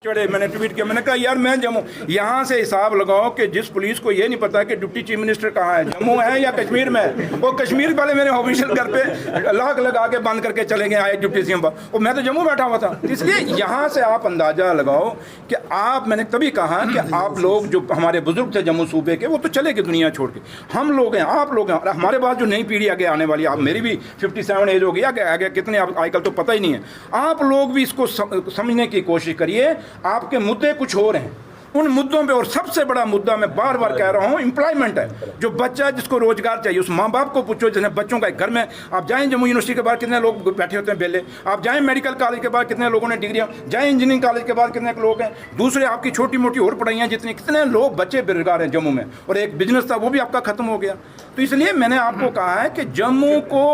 चढ़े। मैंने ट्वीट किया, मैंने कहा यार मैं जम्मू, यहाँ से हिसाब लगाओ कि जिस पुलिस को ये नहीं पता कि डिप्टी चीफ मिनिस्टर कहाँ है, जम्मू है या कश्मीर में है। वो कश्मीर वाले मेरे ऑफिशियल घर पे लाख लगा के बंद करके चले गए आए डिप्टी सीएम पर, और मैं तो जम्मू बैठा हुआ था। इसलिए यहाँ से आप अंदाजा लगाओ कि आप, मैंने तभी कहा कि आप लोग जो हमारे बुजुर्ग थे जम्मू सूबे के, वो तो चले गए दुनिया छोड़ के। हम लोग हैं, आप लोग हैं, और हमारे पास जो नई पीढ़ी आगे आने वाली है, आप मेरी भी 57 एज हो गई, आगे कितने आजकल तो पता ही नहीं है। आप लोग भी इसको समझने की कोशिश करिए। आपके मुद्दे कुछ और हैं, उन मुद्दों पे, और सबसे बड़ा मुद्दा मैं बार बार कह रहा हूँ एम्प्लॉयमेंट है। जो बच्चा जिसको रोजगार चाहिए, उस माँ बाप को पूछो, जिन्हें बच्चों का घर में, आप जाएं जम्मू यूनिवर्सिटी के बाहर कितने लोग बैठे होते हैं बेले, आप जाएं मेडिकल कॉलेज के बाहर कितने लोगों ने डिग्रियाँ, जाएं इंजीनियरिंग कॉलेज के बाहर कितने लोग हैं, दूसरे आपकी छोटी मोटी और पढ़ाइयाँ जितनी, कितने लोग बच्चे बेरोजगार हैं जम्मू में, और एक बिजनेस था वो भी आपका खत्म हो गया। तो इसलिए मैंने आपको कहा है कि जम्मू को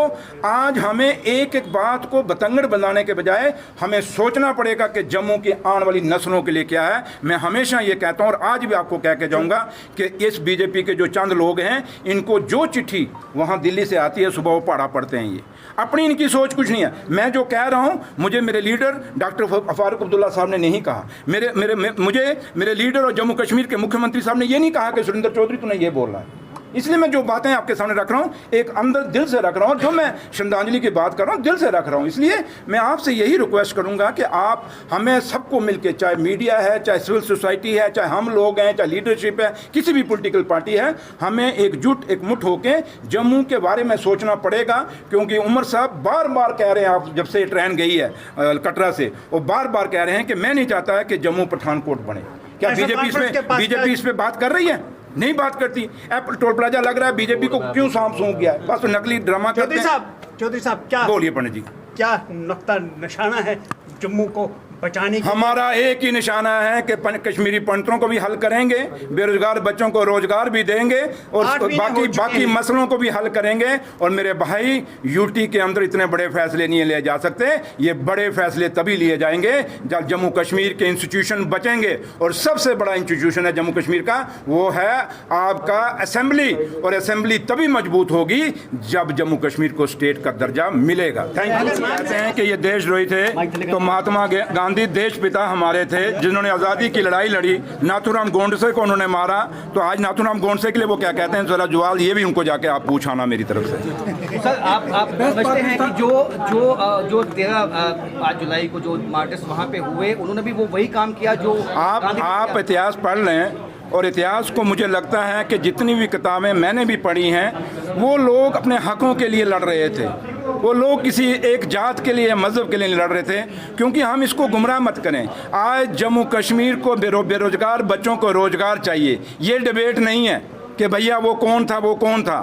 आज हमें एक एक बात को बतंगड़ बनाने के बजाय हमें सोचना पड़ेगा कि जम्मू की आने वाली नस्लों के लिए क्या है। मैं हमेशा ये कहता हूँ और आज भी आपको कह के जाऊंगा कि इस बीजेपी के जो चंद लोग हैं, इनको जो चिट्ठी वहाँ दिल्ली से आती है सुबह वो पढ़ा पढ़ते हैं, ये अपनी इनकी सोच कुछ नहीं है। मैं जो कह रहा हूँ, मुझे मेरे लीडर डॉक्टर फारूक अब्दुल्ला साहब ने नहीं कहा, मुझे मेरे लीडर और जम्मू कश्मीर के मुख्यमंत्री साहब ने ये नहीं कहा कि सुरेंद्र चौधरी तूने ये बोलना है। इसलिए मैं जो बातें आपके सामने रख रहा हूँ, एक अंदर दिल से रख रहा हूँ, जो मैं श्रद्धांजलि की बात कर रहा हूँ दिल से रख रहा हूँ। इसलिए मैं आपसे यही रिक्वेस्ट करूँगा कि आप हमें सबको मिलकर, चाहे मीडिया है, चाहे सिविल सोसाइटी है, चाहे हम लोग हैं, चाहे लीडरशिप है, किसी भी पॉलिटिकल पार्टी है, हमें एकजुट एकमुठ होकर जम्मू के बारे में सोचना पड़ेगा। क्योंकि उमर साहब बार बार कह रहे हैं, आप जब से ट्रेन गई है कटरा से, वो बार बार कह रहे हैं कि मैं नहीं चाहता है कि जम्मू पठानकोट बने। क्या बीजेपी इस पर बात कर रही है? नहीं बात करती। एप्पल टोल प्लाजा लग रहा है, बीजेपी को क्यों सांप सूंघ गया है? बस नकली ड्रामा करते हैं। चौधरी साहब क्या बोलिए पंडित जी, क्या नुक्ता निशाना है जम्मू को बचाने की? हमारा एक ही निशाना है कि कश्मीरी पंडितों को भी हल करेंगे, बेरोजगार बच्चों को रोजगार भी देंगे, और बाकी मसलों को भी हल करेंगे। और मेरे भाई, यूटी के अंदर इतने बड़े फैसले नहीं लिए जा सकते। ये बड़े फैसले तभी लिए जाएंगे जब जम्मू कश्मीर के इंस्टीट्यूशन बचेंगे। और सबसे बड़ा इंस्टीट्यूशन है जम्मू कश्मीर का, वो है आपका असेंबली। और असेंबली तभी मजबूत होगी जब जम्मू कश्मीर को स्टेट का दर्जा मिलेगा। Thank you. कहते हैं कि ये देशद्रोही थे, तो महात्मा गांधी देश पिता हमारे थे, जिन्होंने आज़ादी की लड़ाई लड़ी। नाथूराम गोडसे को उन्होंने मारा, तो आज नाथूराम गोडसे के लिए वो क्या कहते हैं, जरा जवाब ये भी उनको जाके आप पूछाना मेरी तरफ से। सर आप समझते हैं कि जो 13 जुलाई को जो मार्चेस वहाँ पे हुए, उन्होंने भी वो वही काम किया जो आप इतिहास पढ़ लें, और इतिहास को मुझे लगता है कि जितनी भी किताबें मैंने भी पढ़ी हैं, वो लोग अपने हकों के लिए लड़ रहे थे। वो लोग किसी एक जात के लिए, मज़हब के लिए लड़ रहे थे। क्योंकि हम इसको गुमराह मत करें। आज जम्मू कश्मीर को बेरोजगार बच्चों को रोजगार चाहिए, ये डिबेट नहीं है कि भैया वो कौन था वो कौन था।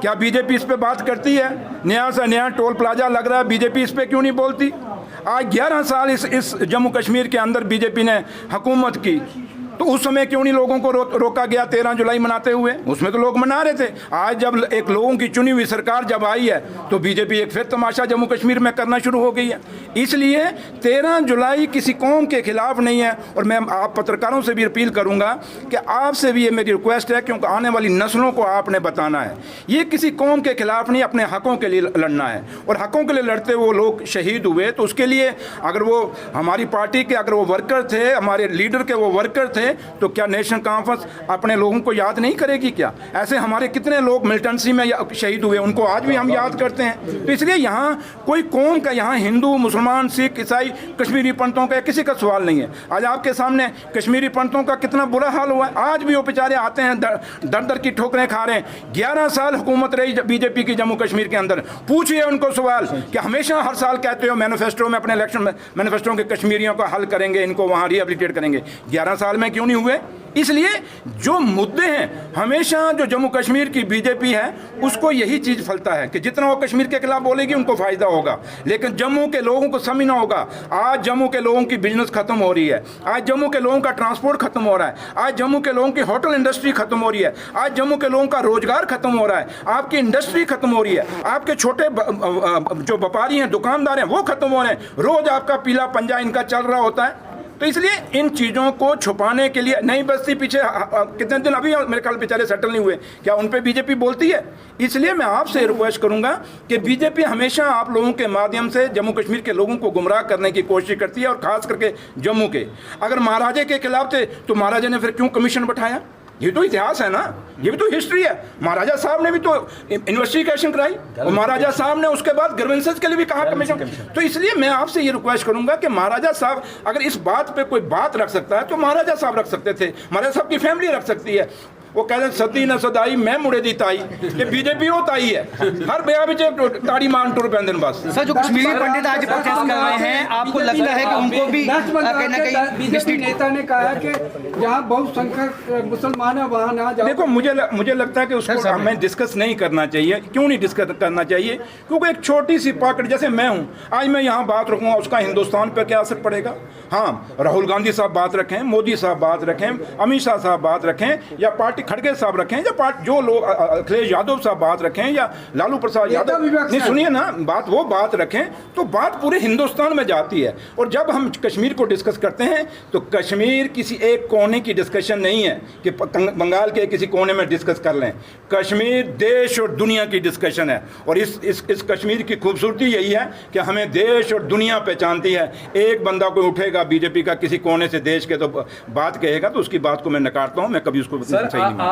क्या बीजेपी इस पे बात करती है? नया से नया टोल प्लाजा लग रहा है, बीजेपी इस पे क्यों नहीं बोलती? आज 11 साल इस जम्मू कश्मीर के अंदर बीजेपी ने हुकूमत की, तो उस समय क्यों नहीं लोगों को रोका गया 13 जुलाई मनाते हुए? उसमें तो लोग मना रहे थे। आज जब एक लोगों की चुनी हुई सरकार जब आई है, तो बीजेपी एक फिर तमाशा जम्मू कश्मीर में करना शुरू हो गई है। इसलिए 13 जुलाई किसी कौम के खिलाफ नहीं है। और मैं आप पत्रकारों से भी अपील करूंगा कि आपसे भी ये मेरी रिक्वेस्ट है, क्योंकि आने वाली नस्लों को आपने बताना है, ये किसी कौम के खिलाफ नहीं, अपने हकों के लिए लड़ना है। और हकों के लिए लड़ते वो लोग शहीद हुए, तो उसके लिए अगर वो हमारी पार्टी के, अगर वो वर्कर थे, हमारे लीडर के वो वर्कर थे, तो क्या नेशनल कॉन्फ्रेंस अपने लोगों को याद नहीं करेगी क्या? ऐसे हमारे कितने लोग मिलिटेंसी में शहीद हुए, उनको आज भी हम याद करते हैं। तो इसलिए यहाँ कोई कौम का, यहाँ हिंदू, मुसलमान, सिख, ईसाई, कश्मीरी पंडितों का किसी का सवाल नहीं है। आज आपके सामने कश्मीरी पंडितों का कितना बुरा हाल हुआ है। आज भी वो बेचारे आते हैं, दर दर की ठोकरें खा रहे हैं। 11 साल हुकूमत रही बीजेपी की जम्मू कश्मीर के अंदर। पूछिए उनको सवाल कि हमेशा हर साल कहते हो मैनिफेस्टो में, अपने इलेक्शन मैनिफेस्टो के कश्मीरियों का हल करेंगे, इनको वहाँ रिहेबिलिटेट करेंगे। 11 साल में क्यों नहीं हुए? इसलिए जो मुद्दे हैं, हमेशा जो जम्मू कश्मीर की बीजेपी है उसको यही चीज़ फलता है कि जितना वो कश्मीर के खिलाफ बोलेगी उनको फ़ायदा होगा, लेकिन जम्मू के लोगों को समझना होगा। आज जम्मू के लोगों की बिजनेस खत्म हो रही है, आज जम्मू के लोगों का ट्रांसपोर्ट खत्म हो रहा है, आज जम्मू के लोगों की होटल इंडस्ट्री खत्म हो रही है, आज जम्मू के लोगों का रोजगार खत्म हो रहा है, आपकी इंडस्ट्री खत्म हो रही है, आपके छोटे जो व्यापारी हैं, दुकानदार हैं, वो खत्म हो रहे हैं। रोज आपका पीला पंजा इनका चल रहा होता है। तो इसलिए इन चीज़ों को छुपाने के लिए नई बस्ती पीछे कितने दिन अभी मेरे ख्याल बेचारे सेटल नहीं हुए, क्या उन पे बीजेपी बोलती है? इसलिए मैं आपसे रिक्वेस्ट करूंगा कि बीजेपी हमेशा आप लोगों के माध्यम से जम्मू कश्मीर के लोगों को गुमराह करने की कोशिश करती है, और खास करके जम्मू के। अगर महाराजा के खिलाफ थे तो महाराजा ने फिर क्यों कमीशन बैठाया? ये तो इतिहास है ना, ये भी तो हिस्ट्री है। महाराजा साहब ने भी तो इन्वेस्टिगेशन कराई, और महाराजा साहब ने उसके बाद ग्रीवेंसेस के लिए भी कहा कमीशन। तो इसलिए मैं आपसे ये रिक्वेस्ट करूंगा कि महाराजा साहब अगर इस बात पे कोई बात रख सकता है तो महाराजा साहब रख सकते थे, महाराजा साहब की फैमिली रख सकती है। वो कहते हैं सती न सदाई मैं मुड़े दी ताई, ये बीजेपी हो ताई है, हर ब्याह में ताड़ी मान टुर पैंदन बस। सर, जो कश्मीरी पंडित आज प्रोटेस्ट कर रहे हैं, आपको लगता है कि उनको भी कहीं ना कहीं बीजेपी नेता ने कहा कि जहाँ बहुसंख्यक मुसलमान है वहाँ ना जाओ? देखो, मुझे लगता है कि उसको हमें डिस्कस नहीं करना चाहिए। क्यों नहीं डिस्कस करना चाहिए? क्योंकि एक छोटी सी पॉकेट, जैसे मैं हूँ, आज मैं यहाँ बात रखूँगा, उसका हिंदुस्तान पर क्या असर पड़ेगा? हाँ, राहुल गांधी साहब बात रखें, मोदी साहब बात रखें, अमित शाह साहब बात रखें, या पार्टी खड़गे साहब रखें, या जो लोग अखिलेश यादव साहब बात रखें, या लालू प्रसाद यादव, नहीं सुनिए ना बात, वो बात रखें तो बात पूरे हिंदुस्तान में जाती है। और जब हम कश्मीर को डिस्कस करते हैं तो कश्मीर किसी एक कोने की डिस्कशन नहीं है कि बंगाल के किसी कोने में डिस्कस कर लें। कश्मीर देश और दुनिया की डिस्कशन है, और इस कश्मीर की खूबसूरती यही है कि हमें देश और दुनिया पहचानती है। एक बंदा कोई उठेगा बीजेपी का किसी कोने से देश के तो बात कहेगा तो उसकी बात को मैं नकारता हूं, मैं कभी उसको सही नहीं मानता।